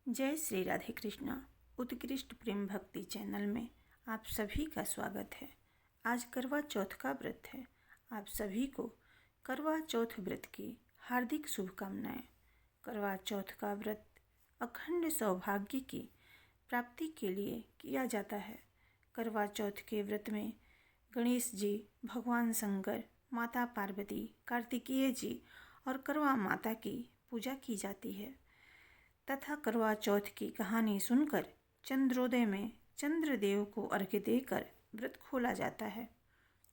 जय श्री राधे कृष्णा। उत्कृष्ट प्रेम भक्ति चैनल में आप सभी का स्वागत है। आज करवा चौथ का व्रत है। आप सभी को करवा चौथ व्रत की हार्दिक शुभकामनाएं। करवा चौथ का व्रत अखंड सौभाग्य की प्राप्ति के लिए किया जाता है। करवा चौथ के व्रत में गणेश जी, भगवान शंकर, माता पार्वती, कार्तिकेय जी और करवा माता की पूजा की जाती है तथा करवा चौथ की कहानी सुनकर चंद्रोदय में चंद्रदेव को अर्घ्य देकर व्रत खोला जाता है।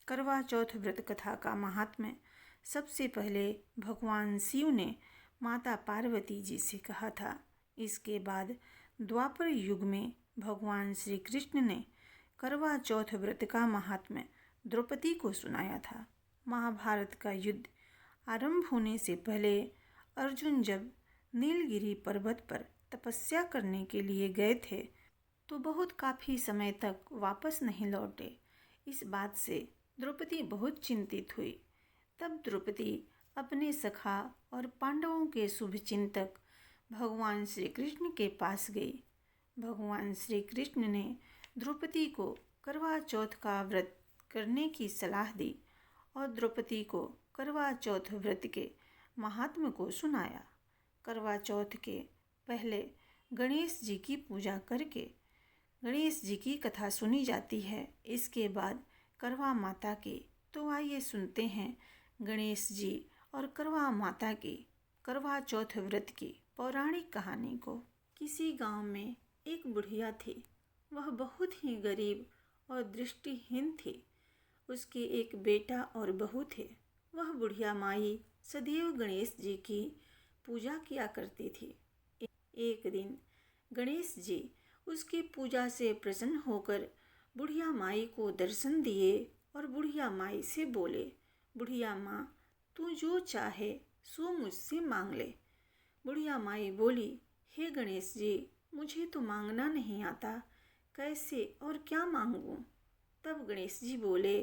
करवा चौथ व्रत कथा का महात्म्य सबसे पहले भगवान शिव ने माता पार्वती जी से कहा था। इसके बाद द्वापर युग में भगवान श्री कृष्ण ने करवा चौथ व्रत का महात्म्य द्रौपदी को सुनाया था। महाभारत का युद्ध आरंभ होने से पहले अर्जुन जब नीलगिरी पर्वत पर तपस्या करने के लिए गए थे तो काफ़ी समय तक वापस नहीं लौटे। इस बात से द्रौपदी बहुत चिंतित हुई। तब द्रौपदी अपने सखा और पांडवों के शुभ चिंतक भगवान श्री कृष्ण के पास गई। भगवान श्री कृष्ण ने द्रौपदी को करवा चौथ का व्रत करने की सलाह दी और द्रौपदी को करवा चौथ व्रत के महात्म्य को सुनाया। करवा चौथ के पहले गणेश जी की पूजा करके गणेश जी की कथा सुनी जाती है। इसके बाद करवा माता की। तो आइए सुनते हैं गणेश जी और करवा माता की करवा चौथ व्रत की पौराणिक कहानी को। किसी गांव में एक बुढ़िया थी। वह बहुत ही गरीब और दृष्टिहीन थी। उसके एक बेटा और बहू थे। वह बुढ़िया माई सदैव गणेश जी की पूजा किया करती थी। एक दिन गणेश जी उसकी पूजा से प्रसन्न होकर बुढ़िया माई को दर्शन दिए और बुढ़िया माई से बोले, बुढ़िया माँ, तू जो चाहे सो मुझसे मांग ले। बुढ़िया माई बोली, हे गणेश जी, मुझे तो मांगना नहीं आता, कैसे और क्या मांगूं? तब गणेश जी बोले,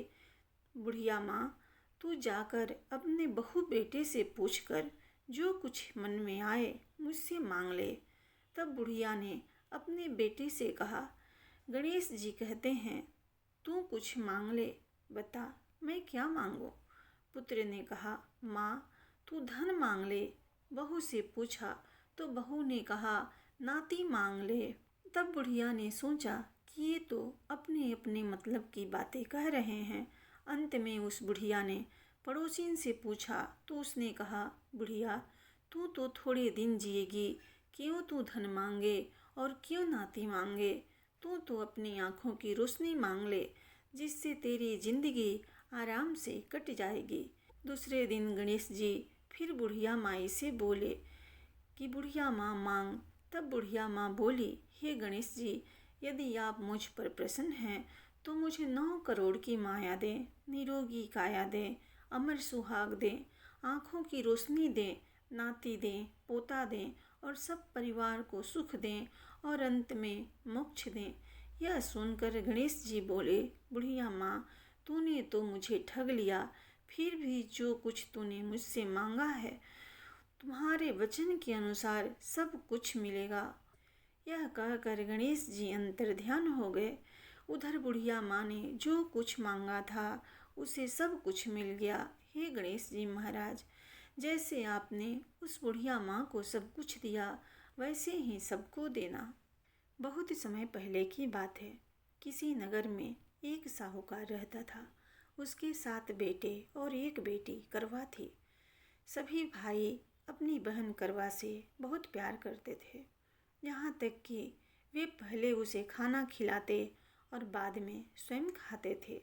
बुढ़िया माँ, तू जाकर अपने बहू बेटे से पूछकर जो कुछ मन में आए मुझसे मांग ले। तब बुढ़िया ने अपने बेटे से कहा, गणेश जी कहते हैं तू कुछ मांग ले, बता मैं क्या मांगूं? पुत्र ने कहा, माँ तू धन मांग ले। बहू से पूछा तो बहू ने कहा, नाती मांग ले। तब बुढ़िया ने सोचा कि ये तो अपने अपने मतलब की बातें कह रहे हैं। अंत में उस बुढ़िया ने पड़ोसिन से पूछा तो उसने कहा, बुढ़िया तू तो थोड़े दिन जिएगी, क्यों तू धन मांगे और क्यों नाती मांगे? तू तो अपनी आँखों की रोशनी मांग ले, जिससे तेरी जिंदगी आराम से कट जाएगी। दूसरे दिन गणेश जी फिर बुढ़िया माई से बोले कि बुढ़िया माँ मांग। तब बुढ़िया माँ बोली, हे गणेश जी, यदि आप मुझ पर प्रसन्न हैं तो मुझे 9 करोड़ की माया दें, निरोगी काया दें, अमर सुहाग दें, आँखों की रोशनी दें, नाती दें, पोता दें और सब परिवार को सुख दें और अंत में मोक्ष दें। यह सुनकर गणेश जी बोले, बुढ़िया माँ, तूने तो मुझे ठग लिया। फिर भी जो कुछ तूने मुझसे मांगा है तुम्हारे वचन के अनुसार सब कुछ मिलेगा। यह कहकर गणेश जी अंतर्ध्यान हो गए। उधर बुढ़िया माँ ने जो कुछ मांगा था उसे सब कुछ मिल गया। हे गणेश जी महाराज, जैसे आपने उस बुढ़िया माँ को सब कुछ दिया वैसे ही सबको देना। बहुत समय पहले की बात है। किसी नगर में एक साहूकार रहता था। उसके 7 बेटे और एक बेटी करवा थी। सभी भाई अपनी बहन करवा से बहुत प्यार करते थे, यहाँ तक कि वे पहले उसे खाना खिलाते और बाद में स्वयं खाते थे।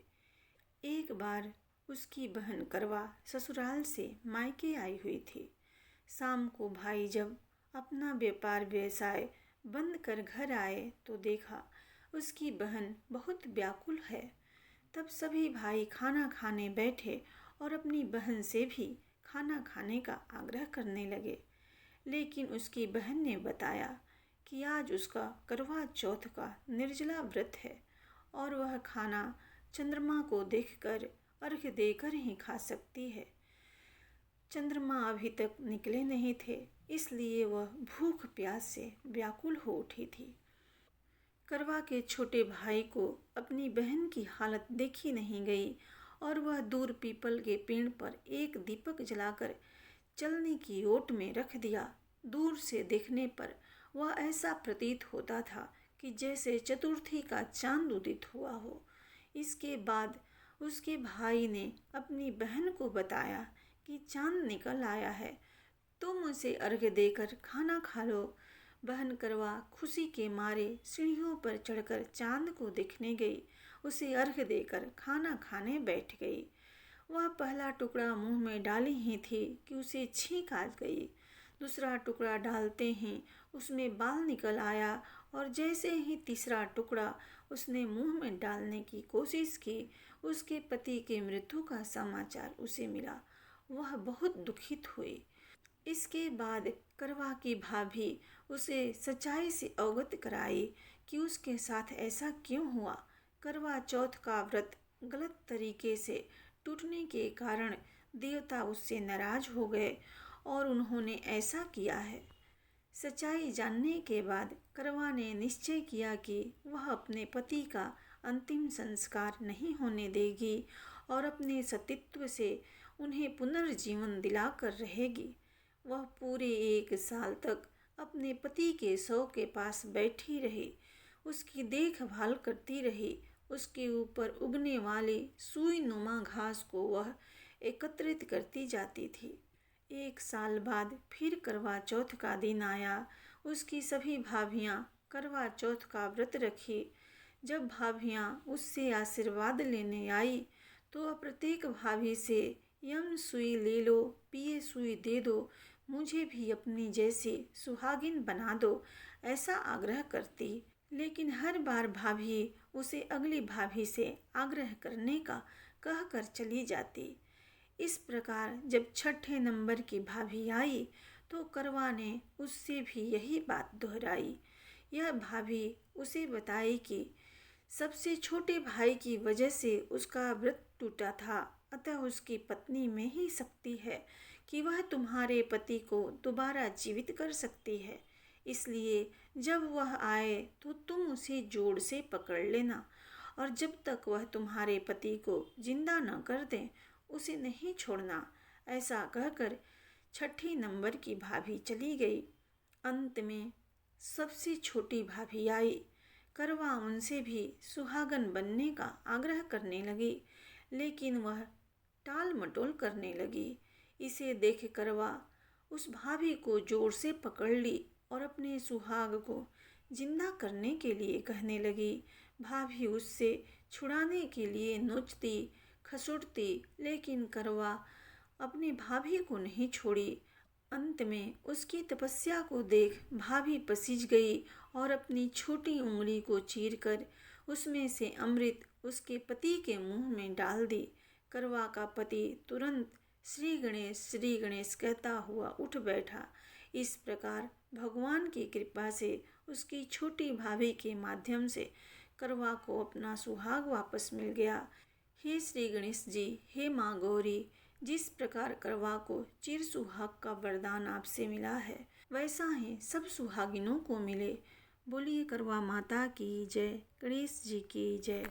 एक बार उसकी बहन करवा ससुराल से मायके आई हुई थी। शाम को भाई जब अपना व्यापार व्यवसाय बंद कर घर आए तो देखा उसकी बहन बहुत व्याकुल है। तब सभी भाई खाना खाने बैठे और अपनी बहन से भी खाना खाने का आग्रह करने लगे, लेकिन उसकी बहन ने बताया कि आज उसका करवा चौथ का निर्जला व्रत है और वह खाना चंद्रमा को देखकर अर्घ्य देकर ही खा सकती है। चंद्रमा अभी तक निकले नहीं थे इसलिए वह भूख प्यास से व्याकुल हो उठी थी। करवा के छोटे भाई को अपनी बहन की हालत देखी नहीं गई और वह दूर पीपल के पेड़ पर एक दीपक जलाकर चलने की ओट में रख दिया। दूर से देखने पर वह ऐसा प्रतीत होता था कि जैसे चतुर्थी का चांद उदित हुआ हो। इसके बाद उसके भाई ने अपनी बहन को बताया कि चांद निकल आया है, तुम उसे अर्घ्य देकर खाना खा लो। बहन करवा खुशी के मारे सीढ़ियों पर चढ़कर चांद को देखने गई। उसे अर्घ्य देकर खाना खाने बैठ गई। वह पहला टुकड़ा मुंह में डाली ही थी कि उसे छींक आ गई। दूसरा टुकड़ा डालते ही उसमें बाल निकल आया और जैसे ही तीसरा टुकड़ा उसने मुंह में डालने की कोशिश की, उसके पति के मृत्यु का समाचार उसे मिला। वह बहुत दुखित हुई। इसके बाद करवा की भाभी उसे सच्चाई से अवगत कराई कि उसके साथ ऐसा क्यों हुआ। करवा चौथ का व्रत गलत तरीके से टूटने के कारण देवता उससे नाराज हो गए और उन्होंने ऐसा किया है। सच्चाई जानने के बाद करवा ने निश्चय किया कि वह अपने पति का अंतिम संस्कार नहीं होने देगी और अपने सतीत्व से उन्हें पुनर्जीवन दिलाकर रहेगी। वह पूरे 1 साल तक अपने पति के शव के पास बैठी रही, उसकी देखभाल करती रही। उसके ऊपर उगने वाली सुई नुमा घास को वह एकत्रित करती जाती थी। 1 साल बाद फिर करवा चौथ का दिन आया। उसकी सभी भाभियाँ करवा चौथ का व्रत रखी। जब भाभियाँ उससे आशीर्वाद लेने आई तो वह प्रत्येक भाभी से यम सुई ले लो, पिए सुई दे दो, मुझे भी अपनी जैसी सुहागिन बना दो, ऐसा आग्रह करती। लेकिन हर बार भाभी उसे अगली भाभी से आग्रह करने का कहकर चली जाती। इस प्रकार जब 6ठे नंबर की भाभी आई तो करवा ने उससे भी यही बात दोहराई। यह भाभी उसे बताई कि सबसे छोटे भाई की वजह से उसका व्रत टूटा था, अतः उसकी पत्नी में ही शक्ति है कि वह तुम्हारे पति को दोबारा जीवित कर सकती है। इसलिए जब वह आए तो तुम उसे जोर से पकड़ लेना और जब तक वह तुम्हारे पति को जिंदा न कर दे उसे नहीं छोड़ना। ऐसा कहकर 6ठे नंबर की भाभी चली गई। अंत में सबसे छोटी भाभी आई। करवा उनसे भी सुहागन बनने का आग्रह करने लगी, लेकिन वह टाल मटोल करने लगी। इसे देख करवा उस भाभी को जोर से पकड़ ली और अपने सुहाग को जिंदा करने के लिए कहने लगी। भाभी उससे छुड़ाने के लिए नोचती खसुड़ती, लेकिन करवा अपनी भाभी को नहीं छोड़ी। अंत में उसकी तपस्या को देख भाभी पसीज गई और अपनी छोटी उंगली को चीरकर उसमें से अमृत उसके पति के मुंह में डाल दी। करवा का पति तुरंत श्री गणेश कहता हुआ उठ बैठा। इस प्रकार भगवान की कृपा से उसकी छोटी भाभी के माध्यम से करवा को अपना सुहाग वापस मिल गया। हे श्री गणेश जी, हे माँ गौरी, जिस प्रकार करवा को चिर सुहाग का वरदान आपसे मिला है वैसा ही सब सुहागिनों को मिले। बोलिए करवा माता की जय, गणेश जी की जय।